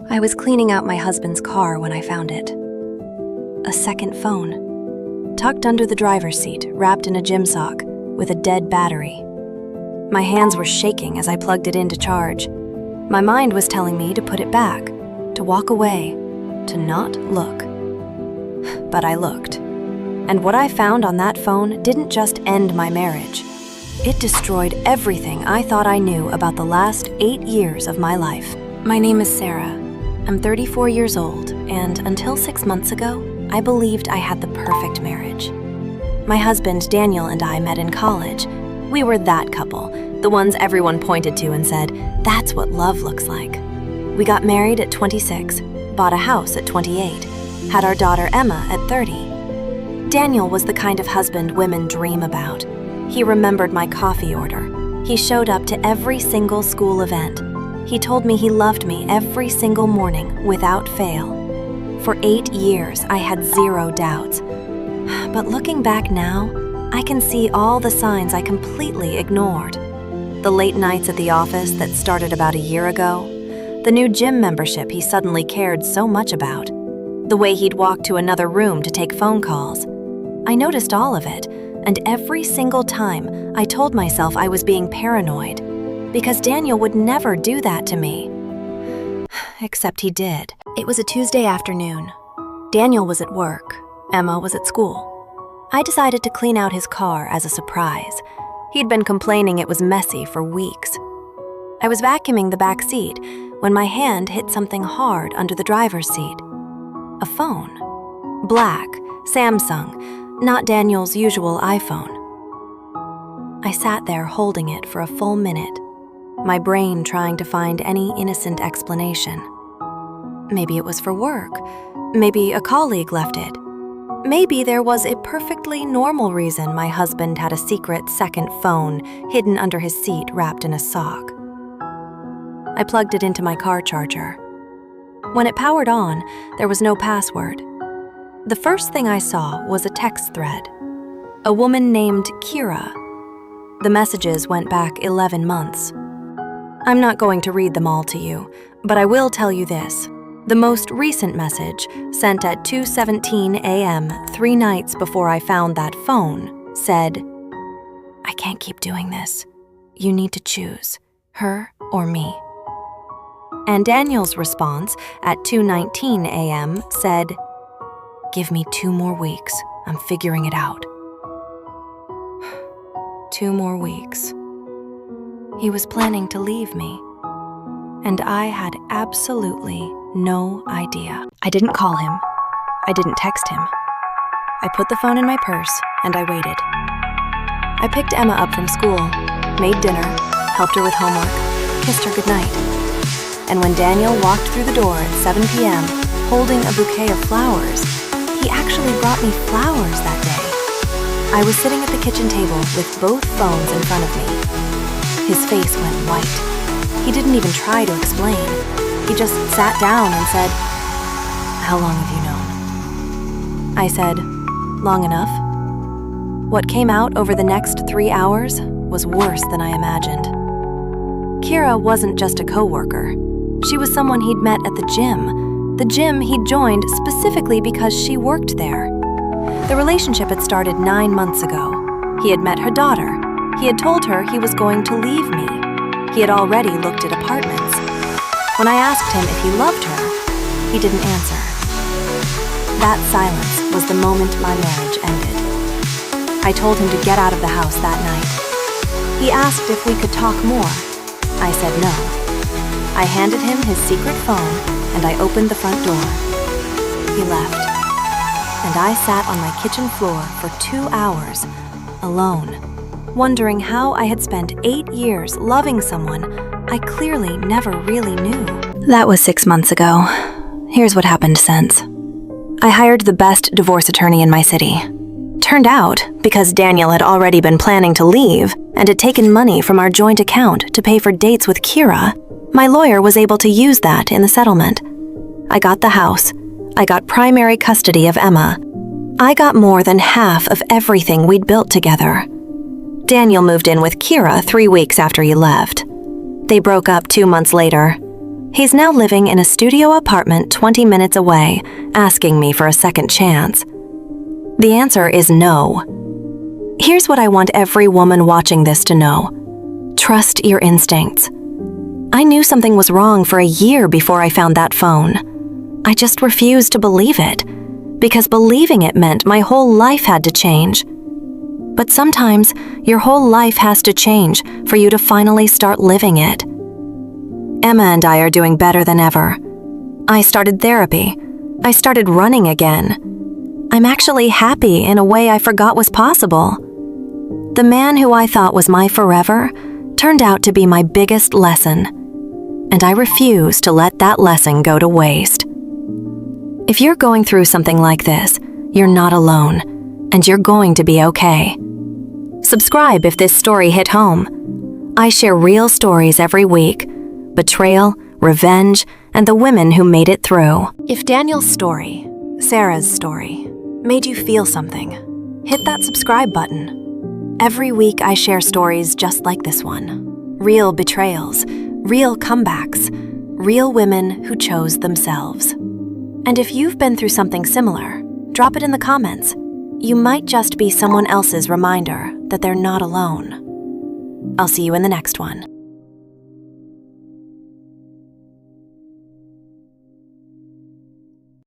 I was cleaning out my husband's car when I found it. A second phone, tucked under the driver's seat, wrapped in a gym sock, with a dead battery. My hands were shaking as I plugged it in to charge. My mind was telling me to put it back, to walk away, to not look. But I looked. And what I found on that phone didn't just end my marriage. It destroyed everything I thought I knew about the last 8 years of my life. My name is Sarah. I'm 34 years old, and until 6 months ago, I believed I had the perfect marriage. My husband, Daniel, and I met in college. We were that couple, the ones everyone pointed to and said, "That's what love looks like." We got married at 26, bought a house at 28, had our daughter Emma at 30. Daniel was the kind of husband women dream about. He remembered my coffee order. He showed up to every single school event. He told me he loved me every single morning, without fail. For 8 years, I had zero doubts. But looking back now, I can see all the signs I completely ignored. The late nights at the office that started about a year ago, the new gym membership he suddenly cared so much about, the way he'd walk to another room to take phone calls. I noticed all of it, and every single time I told myself I was being paranoid, because Daniel would never do that to me. Except he did. It was a Tuesday afternoon. Daniel was at work. Emma was at school. I decided to clean out his car as a surprise. He'd been complaining it was messy for weeks. I was vacuuming the back seat when my hand hit something hard under the driver's seat. A phone. Black, Samsung, not Daniel's usual iPhone. I sat there holding it for a full minute, my brain trying to find any innocent explanation. Maybe it was for work. Maybe a colleague left it. Maybe there was a perfectly normal reason my husband had a secret second phone hidden under his seat wrapped in a sock. I plugged it into my car charger. When it powered on, there was no password. The first thing I saw was a text thread. A woman named Kira. The messages went back 11 months. I'm not going to read them all to you, but I will tell you this. The most recent message, sent at 2:17 a.m. 3 nights before I found that phone, said, "I can't keep doing this. You need to choose, her or me." And Daniel's response at 2:19 a.m. said, "Give me 2 more weeks. I'm figuring it out." 2 more weeks. He was planning to leave me, and I had absolutely no idea. I didn't call him. I didn't text him. I put the phone in my purse, and I waited. I picked Emma up from school, made dinner, helped her with homework, kissed her goodnight. And when Daniel walked through the door at 7 p.m., holding a bouquet of flowers, he actually brought me flowers that day. I was sitting at the kitchen table with both phones in front of me. His face went white. He didn't even try to explain. He just sat down and said, "How long have you known?" I said, "Long enough." What came out over the next 3 hours was worse than I imagined. Kira wasn't just a coworker. She was someone he'd met at the gym he'd joined specifically because she worked there. The relationship had started 9 months ago. He had met her daughter. He had told her he was going to leave me. He had already looked at apartments. When I asked him if he loved her, he didn't answer. That silence was the moment my marriage ended. I told him to get out of the house that night. He asked if we could talk more. I said no. I handed him his secret phone, and I opened the front door. He left, and I sat on my kitchen floor for 2 hours, alone, wondering how I had spent 8 years loving someone I clearly never really knew. That was 6 months ago. Here's what happened since. I hired the best divorce attorney in my city. Turned out, because Daniel had already been planning to leave and had taken money from our joint account to pay for dates with Kira, my lawyer was able to use that in the settlement. I got the house. I got primary custody of Emma. I got more than half of everything we'd built together. Daniel moved in with Kira 3 weeks after he left. They broke up 2 months later. He's now living in a studio apartment 20 minutes away, asking me for a second chance. The answer is no. Here's what I want every woman watching this to know. Trust your instincts. I knew something was wrong for a year before I found that phone. I just refused to believe it, because believing it meant my whole life had to change. But sometimes your whole life has to change for you to finally start living it. Emma and I are doing better than ever. I started therapy. I started running again. I'm actually happy in a way I forgot was possible. The man who I thought was my forever turned out to be my biggest lesson, and I refuse to let that lesson go to waste. If you're going through something like this, you're not alone, and you're going to be okay. Subscribe if this story hit home. I share real stories every week: betrayal, revenge, and the women who made it through. If Daniel's story, Sarah's story, made you feel something, hit that subscribe button. Every week I share stories just like this one. Real betrayals, real comebacks, real women who chose themselves. And if you've been through something similar, drop it in the comments. You might just be someone else's reminder that they're not alone. I'll see you in the next one.